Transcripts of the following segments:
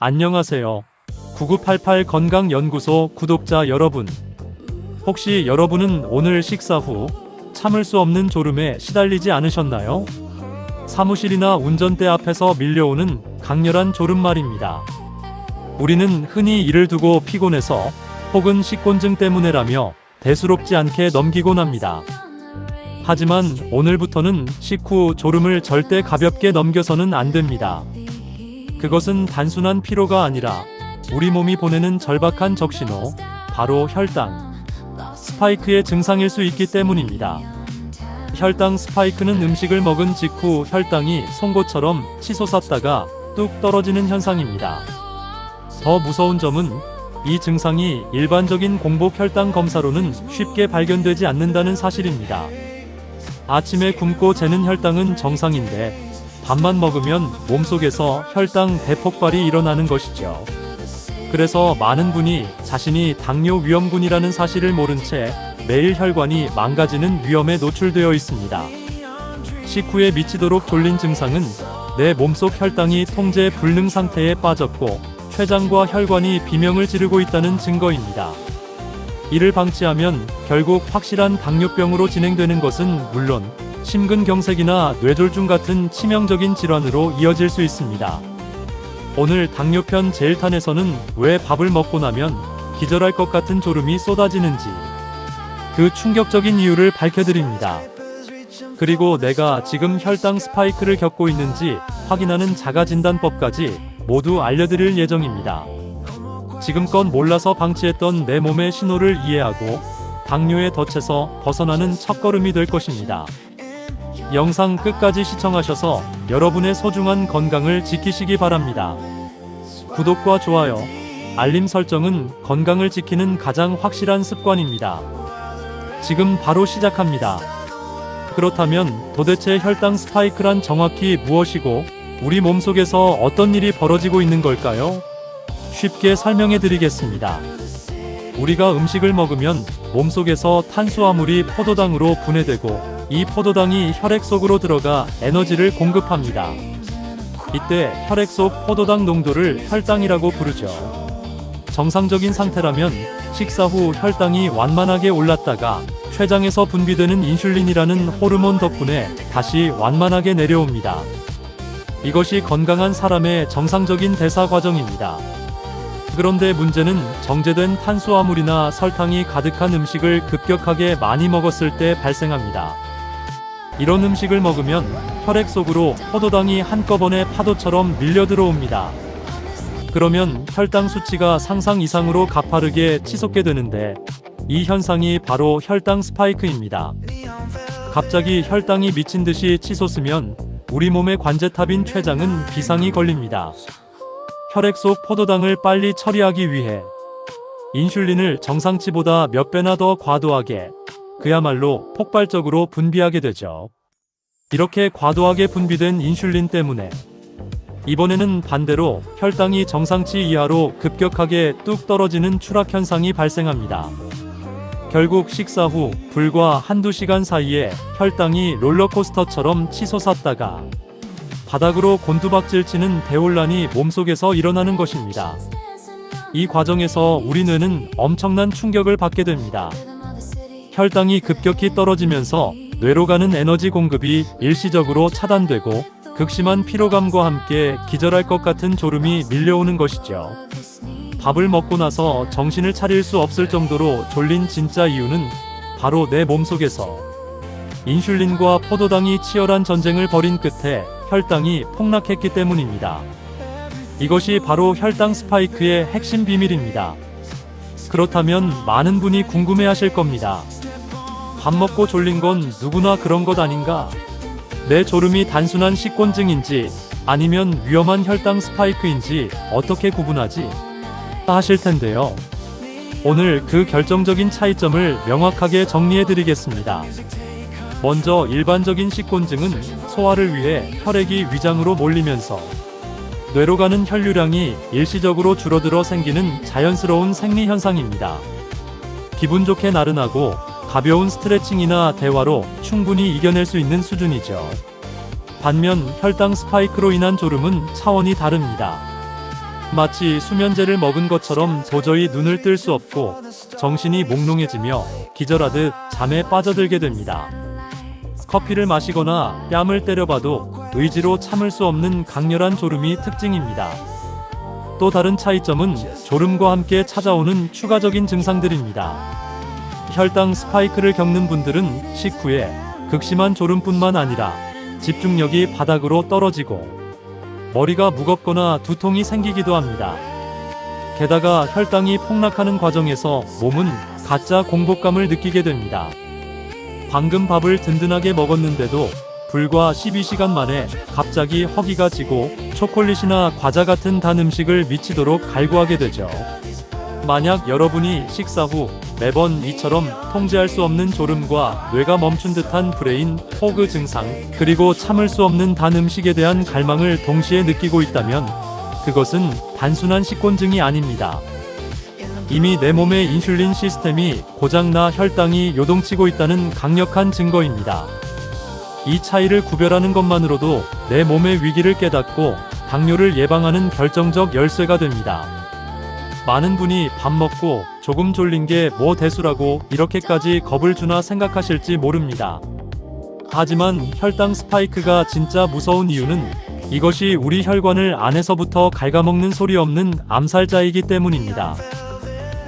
안녕하세요. 9988 건강연구소 구독자 여러분. 혹시 여러분은 오늘 식사 후 참을 수 없는 졸음에 시달리지 않으셨나요? 사무실이나 운전대 앞에서 밀려오는 강렬한 졸음 말입니다. 우리는 흔히 이를 두고 피곤해서 혹은 식곤증 때문에라며 대수롭지 않게 넘기곤 합니다. 하지만 오늘부터는 식후 졸음을 절대 가볍게 넘겨서는 안 됩니다. 그것은 단순한 피로가 아니라 우리 몸이 보내는 절박한 적신호, 바로 혈당 스파이크의 증상일 수 있기 때문입니다. 혈당 스파이크는 음식을 먹은 직후 혈당이 송곳처럼 치솟았다가 뚝 떨어지는 현상입니다. 더 무서운 점은 이 증상이 일반적인 공복 혈당 검사로는 쉽게 발견되지 않는다는 사실입니다. 아침에 굶고 재는 혈당은 정상인데 밥만 먹으면 몸속에서 혈당 대폭발이 일어나는 것이죠. 그래서 많은 분이 자신이 당뇨 위험군이라는 사실을 모른 채 매일 혈관이 망가지는 위험에 노출되어 있습니다. 식후에 미치도록 졸린 증상은 내 몸속 혈당이 통제 불능 상태에 빠졌고 췌장과 혈관이 비명을 지르고 있다는 증거입니다. 이를 방치하면 결국 확실한 당뇨병으로 진행되는 것은 물론 심근경색이나 뇌졸중 같은 치명적인 질환으로 이어질 수 있습니다. 오늘 당뇨편 제1탄에서는 왜 밥을 먹고 나면 기절할 것 같은 졸음이 쏟아지는지 그 충격적인 이유를 밝혀드립니다. 그리고 내가 지금 혈당 스파이크를 겪고 있는지 확인하는 자가진단법까지 모두 알려드릴 예정입니다. 지금껏 몰라서 방치했던 내 몸의 신호를 이해하고 당뇨의 덫에서 벗어나는 첫걸음이 될 것입니다. 영상 끝까지 시청하셔서 여러분의 소중한 건강을 지키시기 바랍니다. 구독과 좋아요, 알림 설정은 건강을 지키는 가장 확실한 습관입니다. 지금 바로 시작합니다. 그렇다면 도대체 혈당 스파이크란 정확히 무엇이고 우리 몸속에서 어떤 일이 벌어지고 있는 걸까요? 쉽게 설명해 드리겠습니다. 우리가 음식을 먹으면 몸속에서 탄수화물이 포도당으로 분해되고 이 포도당이 혈액 속으로 들어가 에너지를 공급합니다. 이때 혈액 속 포도당 농도를 혈당이라고 부르죠. 정상적인 상태라면 식사 후 혈당이 완만하게 올랐다가 췌장에서 분비되는 인슐린이라는 호르몬 덕분에 다시 완만하게 내려옵니다. 이것이 건강한 사람의 정상적인 대사 과정입니다. 그런데 문제는 정제된 탄수화물이나 설탕이 가득한 음식을 급격하게 많이 먹었을 때 발생합니다. 이런 음식을 먹으면 혈액 속으로 포도당이 한꺼번에 파도처럼 밀려 들어옵니다. 그러면 혈당 수치가 상상 이상으로 가파르게 치솟게 되는데 이 현상이 바로 혈당 스파이크입니다. 갑자기 혈당이 미친 듯이 치솟으면 우리 몸의 관제탑인 췌장은 비상이 걸립니다. 혈액 속 포도당을 빨리 처리하기 위해 인슐린을 정상치보다 몇 배나 더 과도하게, 그야말로 폭발적으로 분비하게 되죠. 이렇게 과도하게 분비된 인슐린 때문에 이번에는 반대로 혈당이 정상치 이하로 급격하게 뚝 떨어지는 추락 현상이 발생합니다. 결국 식사 후 불과 한두 시간 사이에 혈당이 롤러코스터처럼 치솟았다가 바닥으로 곤두박질 치는 대혼란이 몸속에서 일어나는 것입니다. 이 과정에서 우리 뇌는 엄청난 충격을 받게 됩니다. 혈당이 급격히 떨어지면서 뇌로 가는 에너지 공급이 일시적으로 차단되고 극심한 피로감과 함께 기절할 것 같은 졸음이 밀려오는 것이죠. 밥을 먹고 나서 정신을 차릴 수 없을 정도로 졸린 진짜 이유는 바로 내 몸속에서 인슐린과 포도당이 치열한 전쟁을 벌인 끝에 혈당이 폭락했기 때문입니다. 이것이 바로 혈당 스파이크의 핵심 비밀입니다. 그렇다면 많은 분이 궁금해하실 겁니다. 밥 먹고 졸린 건 누구나 그런 것 아닌가? 내 졸음이 단순한 식곤증인지 아니면 위험한 혈당 스파이크인지 어떻게 구분하지? 하실 텐데요. 오늘 그 결정적인 차이점을 명확하게 정리해 드리겠습니다. 먼저 일반적인 식곤증은 소화를 위해 혈액이 위장으로 몰리면서 뇌로 가는 혈류량이 일시적으로 줄어들어 생기는 자연스러운 생리 현상입니다. 기분 좋게 나른하고 가벼운 스트레칭이나 대화로 충분히 이겨낼 수 있는 수준이죠. 반면 혈당 스파이크로 인한 졸음은 차원이 다릅니다. 마치 수면제를 먹은 것처럼 도저히 눈을 뜰 수 없고 정신이 몽롱해지며 기절하듯 잠에 빠져들게 됩니다. 커피를 마시거나 뺨을 때려봐도 의지로 참을 수 없는 강렬한 졸음이 특징입니다. 또 다른 차이점은 졸음과 함께 찾아오는 추가적인 증상들입니다. 혈당 스파이크를 겪는 분들은 식후에 극심한 졸음뿐만 아니라 집중력이 바닥으로 떨어지고 머리가 무겁거나 두통이 생기기도 합니다. 게다가 혈당이 폭락하는 과정에서 몸은 가짜 공복감을 느끼게 됩니다. 방금 밥을 든든하게 먹었는데도 불과 12시간 만에 갑자기 허기가 지고 초콜릿이나 과자 같은 단 음식을 미치도록 갈구하게 되죠. 만약 여러분이 식사 후 매번 이처럼 통제할 수 없는 졸음과 뇌가 멈춘 듯한 브레인 포그 증상, 그리고 참을 수 없는 단 음식에 대한 갈망을 동시에 느끼고 있다면 그것은 단순한 식곤증이 아닙니다. 이미 내 몸의 인슐린 시스템이 고장나 혈당이 요동치고 있다는 강력한 증거입니다. 이 차이를 구별하는 것만으로도 내 몸의 위기를 깨닫고 당뇨를 예방하는 결정적 열쇠가 됩니다. 많은 분이 밥 먹고 조금 졸린 게 뭐 대수라고 이렇게까지 겁을 주나 생각하실지 모릅니다. 하지만 혈당 스파이크가 진짜 무서운 이유는 이것이 우리 혈관을 안에서부터 갉아먹는 소리 없는 암살자이기 때문입니다.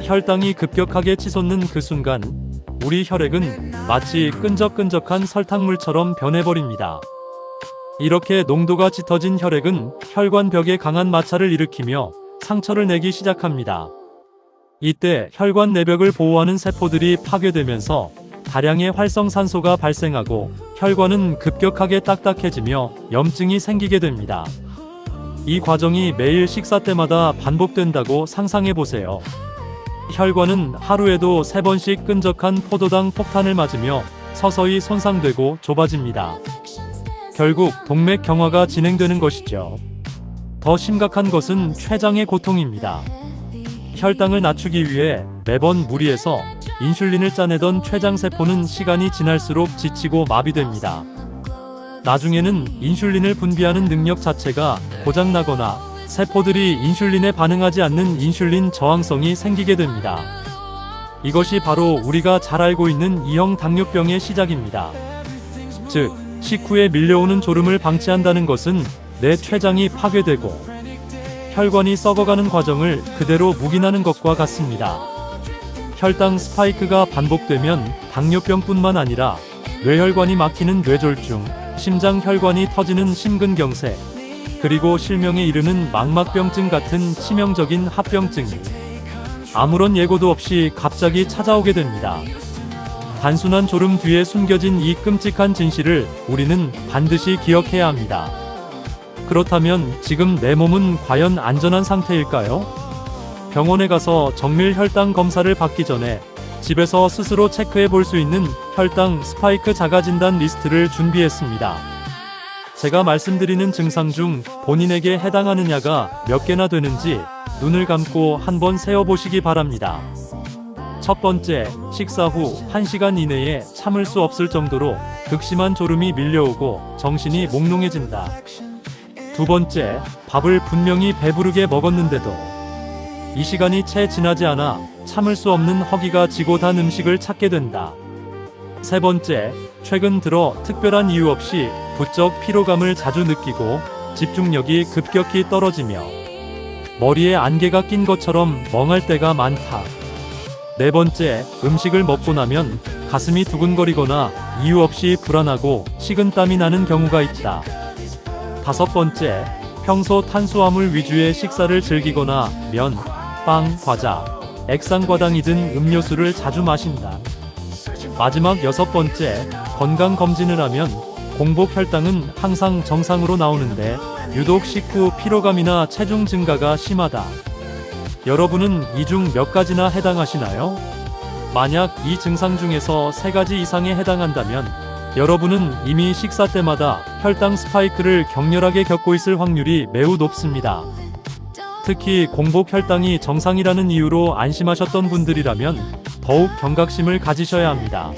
혈당이 급격하게 치솟는 그 순간 우리 혈액은 마치 끈적끈적한 설탕물처럼 변해버립니다. 이렇게 농도가 짙어진 혈액은 혈관벽에 강한 마찰을 일으키며 상처를 내기 시작합니다. 이때 혈관 내벽을 보호하는 세포들이 파괴되면서 다량의 활성산소가 발생하고 혈관은 급격하게 딱딱해지며 염증이 생기게 됩니다. 이 과정이 매일 식사 때마다 반복된다고 상상해보세요. 혈관은 하루에도 3번씩 끈적한 포도당 폭탄을 맞으며 서서히 손상되고 좁아집니다. 결국 동맥 경화가 진행되는 것이죠. 더 심각한 것은 췌장의 고통입니다. 혈당을 낮추기 위해 매번 무리해서 인슐린을 짜내던 췌장세포는 시간이 지날수록 지치고 마비됩니다. 나중에는 인슐린을 분비하는 능력 자체가 고장나거나 세포들이 인슐린에 반응하지 않는 인슐린 저항성이 생기게 됩니다. 이것이 바로 우리가 잘 알고 있는 2형 당뇨병의 시작입니다. 즉, 식후에 밀려오는 졸음을 방치한다는 것은 내 췌장이 파괴되고 혈관이 썩어가는 과정을 그대로 묵인하는 것과 같습니다. 혈당 스파이크가 반복되면 당뇨병뿐만 아니라 뇌혈관이 막히는 뇌졸중, 심장혈관이 터지는 심근경색, 그리고 실명에 이르는 망막병증 같은 치명적인 합병증이 아무런 예고도 없이 갑자기 찾아오게 됩니다. 단순한 졸음 뒤에 숨겨진 이 끔찍한 진실을 우리는 반드시 기억해야 합니다. 그렇다면 지금 내 몸은 과연 안전한 상태일까요? 병원에 가서 정밀 혈당 검사를 받기 전에 집에서 스스로 체크해 볼 수 있는 혈당 스파이크 자가진단 리스트를 준비했습니다. 제가 말씀드리는 증상 중 본인에게 해당하느냐가 몇 개나 되는지 눈을 감고 한번 세어보시기 바랍니다. 첫 번째, 식사 후 1시간 이내에 참을 수 없을 정도로 극심한 졸음이 밀려오고 정신이 몽롱해진다. 두 번째, 밥을 분명히 배부르게 먹었는데도 이 시간이 채 지나지 않아 참을 수 없는 허기가 지고 단 음식을 찾게 된다. 세 번째, 최근 들어 특별한 이유 없이 부쩍 피로감을 자주 느끼고 집중력이 급격히 떨어지며 머리에 안개가 낀 것처럼 멍할 때가 많다. 네 번째, 음식을 먹고 나면 가슴이 두근거리거나 이유 없이 불안하고 식은땀이 나는 경우가 있다. 다섯 번째, 평소 탄수화물 위주의 식사를 즐기거나 면, 빵, 과자, 액상과당이 든 음료수를 자주 마신다. 마지막 여섯 번째, 건강검진을 하면 공복 혈당은 항상 정상으로 나오는데 유독 식후 피로감이나 체중 증가가 심하다. 여러분은 이 중 몇 가지나 해당하시나요? 만약 이 증상 중에서 3가지 이상에 해당한다면 여러분은 이미 식사 때마다 혈당 스파이크를 격렬하게 겪고 있을 확률이 매우 높습니다. 특히 공복 혈당이 정상이라는 이유로 안심하셨던 분들이라면 더욱 경각심을 가지셔야 합니다.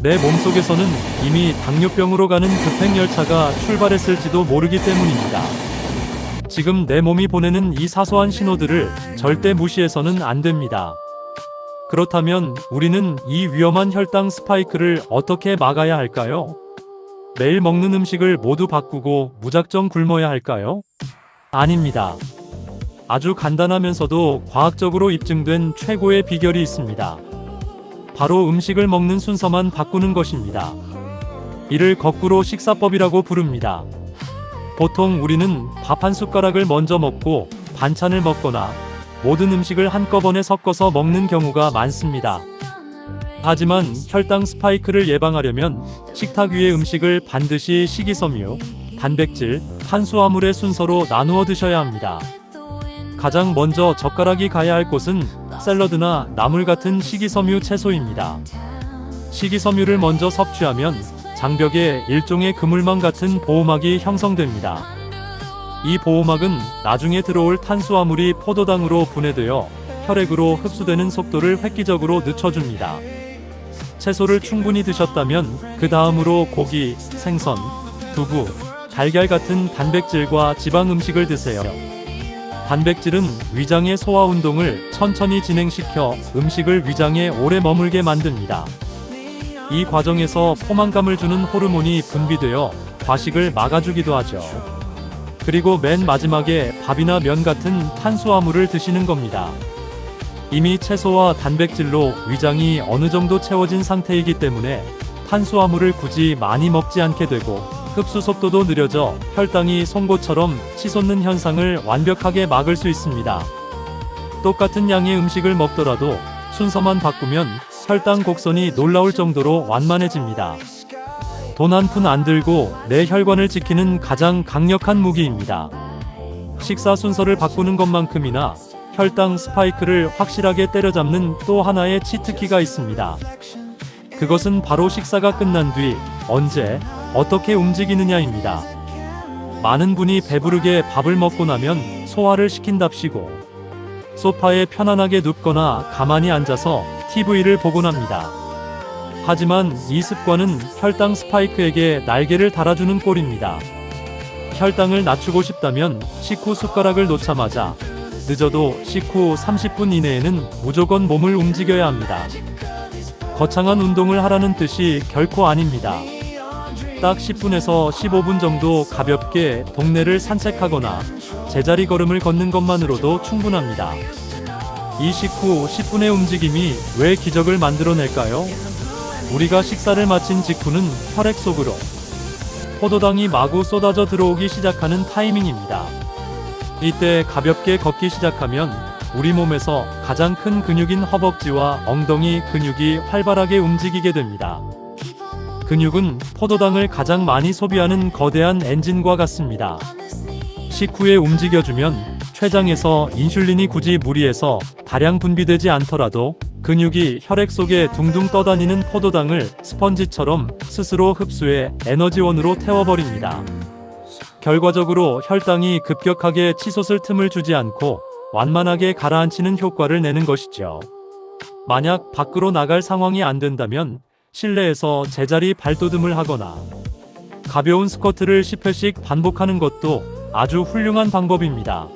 내 몸속에서는 이미 당뇨병으로 가는 급행열차가 출발했을지도 모르기 때문입니다. 지금 내 몸이 보내는 이 사소한 신호들을 절대 무시해서는 안 됩니다. 그렇다면 우리는 이 위험한 혈당 스파이크를 어떻게 막아야 할까요? 매일 먹는 음식을 모두 바꾸고 무작정 굶어야 할까요? 아닙니다. 아주 간단하면서도 과학적으로 입증된 최고의 비결이 있습니다. 바로 음식을 먹는 순서만 바꾸는 것입니다. 이를 거꾸로 식사법이라고 부릅니다. 보통 우리는 밥 한 숟가락을 먼저 먹고 반찬을 먹거나 모든 음식을 한꺼번에 섞어서 먹는 경우가 많습니다. 하지만 혈당 스파이크를 예방하려면 식탁 위의 음식을 반드시 식이섬유, 단백질, 탄수화물의 순서로 나누어 드셔야 합니다. 가장 먼저 젓가락이 가야 할 곳은 샐러드나 나물 같은 식이섬유 채소입니다. 식이섬유를 먼저 섭취하면 장벽에 일종의 그물망 같은 보호막이 형성됩니다. 이 보호막은 나중에 들어올 탄수화물이 포도당으로 분해되어 혈액으로 흡수되는 속도를 획기적으로 늦춰줍니다. 채소를 충분히 드셨다면 그 다음으로 고기, 생선, 두부, 달걀 같은 단백질과 지방 음식을 드세요. 단백질은 위장의 소화 운동을 천천히 진행시켜 음식을 위장에 오래 머물게 만듭니다. 이 과정에서 포만감을 주는 호르몬이 분비되어 과식을 막아주기도 하죠. 그리고 맨 마지막에 밥이나 면 같은 탄수화물을 드시는 겁니다. 이미 채소와 단백질로 위장이 어느 정도 채워진 상태이기 때문에 탄수화물을 굳이 많이 먹지 않게 되고 흡수 속도도 느려져 혈당이 송곳처럼 치솟는 현상을 완벽하게 막을 수 있습니다. 똑같은 양의 음식을 먹더라도 순서만 바꾸면 혈당 곡선이 놀라울 정도로 완만해집니다. 돈 한 푼 안 들고 내 혈관을 지키는 가장 강력한 무기입니다. 식사 순서를 바꾸는 것만큼이나 혈당 스파이크를 확실하게 때려잡는 또 하나의 치트키가 있습니다. 그것은 바로 식사가 끝난 뒤 언제, 어떻게 움직이느냐입니다. 많은 분이 배부르게 밥을 먹고 나면 소화를 시킨답시고 소파에 편안하게 눕거나 가만히 앉아서 TV를 보곤 합니다. 하지만 이 습관은 혈당 스파이크에게 날개를 달아주는 꼴입니다. 혈당을 낮추고 싶다면 식후 숟가락을 놓자마자 늦어도 식후 30분 이내에는 무조건 몸을 움직여야 합니다. 거창한 운동을 하라는 뜻이 결코 아닙니다. 딱 10분에서 15분 정도 가볍게 동네를 산책하거나 제자리 걸음을 걷는 것만으로도 충분합니다. 이 식후 10분의 움직임이 왜 기적을 만들어낼까요? 우리가 식사를 마친 직후는 혈액 속으로 포도당이 마구 쏟아져 들어오기 시작하는 타이밍입니다. 이때 가볍게 걷기 시작하면 우리 몸에서 가장 큰 근육인 허벅지와 엉덩이 근육이 활발하게 움직이게 됩니다. 근육은 포도당을 가장 많이 소비하는 거대한 엔진과 같습니다. 식후에 움직여주면 췌장에서 인슐린이 굳이 무리해서 다량 분비되지 않더라도 근육이 혈액 속에 둥둥 떠다니는 포도당을 스펀지처럼 스스로 흡수해 에너지원으로 태워버립니다. 결과적으로 혈당이 급격하게 치솟을 틈을 주지 않고 완만하게 가라앉히는 효과를 내는 것이죠. 만약 밖으로 나갈 상황이 안 된다면 실내에서 제자리 발돋움을 하거나 가벼운 스쿼트를 10회씩 반복하는 것도 아주 훌륭한 방법입니다.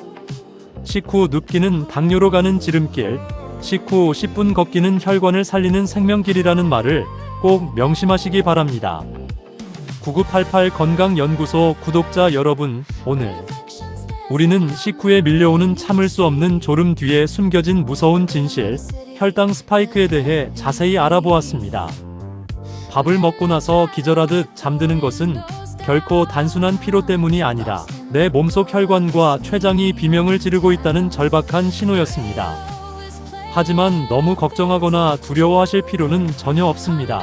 식후 눕기는 당뇨로 가는 지름길, 식후 10분 걷기는 혈관을 살리는 생명길이라는 말을 꼭 명심하시기 바랍니다. 9988 건강연구소 구독자 여러분, 오늘 우리는 식후에 밀려오는 참을 수 없는 졸음 뒤에 숨겨진 무서운 진실, 혈당 스파이크에 대해 자세히 알아보았습니다. 밥을 먹고 나서 기절하듯 잠드는 것은 결코 단순한 피로 때문이 아니라 내 몸속 혈관과 췌장이 비명을 지르고 있다는 절박한 신호였습니다. 하지만 너무 걱정하거나 두려워하실 필요는 전혀 없습니다.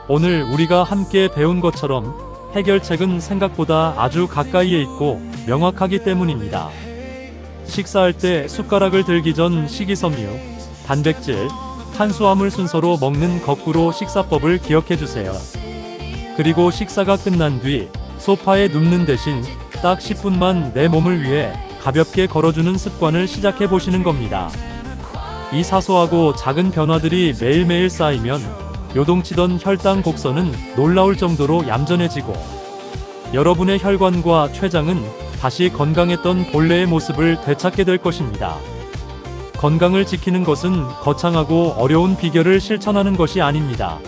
오늘 우리가 함께 배운 것처럼 해결책은 생각보다 아주 가까이에 있고 명확하기 때문입니다. 식사할 때 숟가락을 들기 전 식이섬유, 단백질, 탄수화물 순서로 먹는 거꾸로 식사법을 기억해주세요. 그리고 식사가 끝난 뒤 소파에 눕는 대신 딱 10분만 내 몸을 위해 가볍게 걸어주는 습관을 시작해보시는 겁니다. 이 사소하고 작은 변화들이 매일매일 쌓이면 요동치던 혈당 곡선은 놀라울 정도로 얌전해지고 여러분의 혈관과 췌장은 다시 건강했던 본래의 모습을 되찾게 될 것입니다. 건강을 지키는 것은 거창하고 어려운 비결을 실천하는 것이 아닙니다.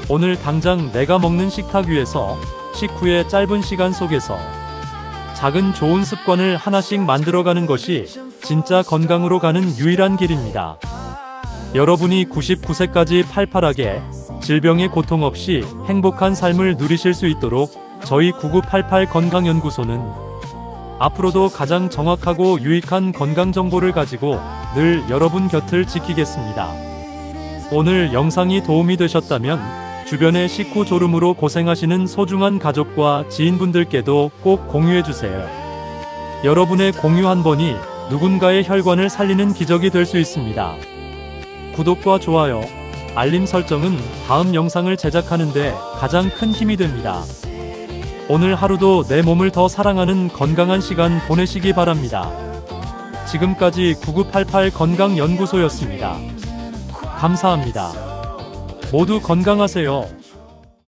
오늘 당장 내가 먹는 식탁 위에서 식후의 짧은 시간 속에서 작은 좋은 습관을 하나씩 만들어가는 것이 진짜 건강으로 가는 유일한 길입니다. 여러분이 99세까지 팔팔하게 질병의 고통 없이 행복한 삶을 누리실 수 있도록 저희 9988 건강연구소는 앞으로도 가장 정확하고 유익한 건강 정보를 가지고 늘 여러분 곁을 지키겠습니다. 오늘 영상이 도움이 되셨다면 주변의 식후 졸음으로 고생하시는 소중한 가족과 지인분들께도 꼭 공유해주세요. 여러분의 공유 한 번이 누군가의 혈관을 살리는 기적이 될 수 있습니다. 구독과 좋아요, 알림 설정은 다음 영상을 제작하는 데 가장 큰 힘이 됩니다. 오늘 하루도 내 몸을 더 사랑하는 건강한 시간 보내시기 바랍니다. 지금까지 9988 건강연구소였습니다. 감사합니다. 모두 건강하세요.